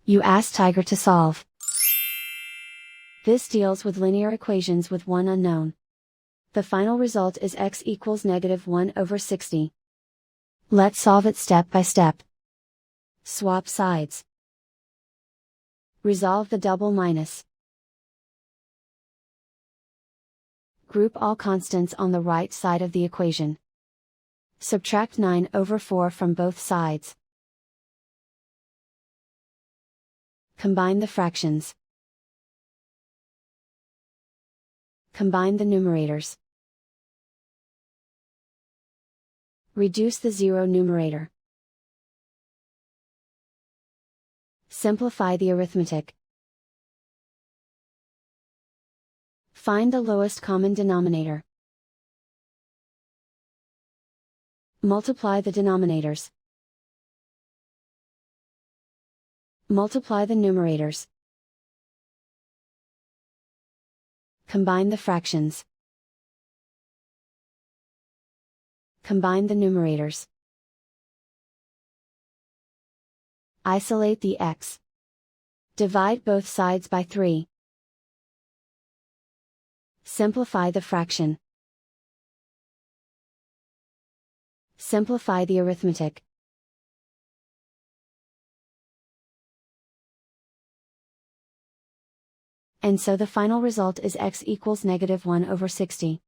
You ask Tiger to solve. This deals with linear equations with one unknown. The final result is x equals -1/60. Let's solve it step by step. Swap sides. Resolve the double minus. Group all constants on the right side of the equation. Subtract 9/4 from both sides. Combine the fractions. Combine the numerators. Reduce the zero numerator. Simplify the arithmetic. Find the lowest common denominator. Multiply the denominators. Multiply the numerators. Combine the fractions. Combine the numerators. Isolate the x. Divide both sides by 3. Simplify the fraction. Simplify the arithmetic. And so the final result is x equals -1/60.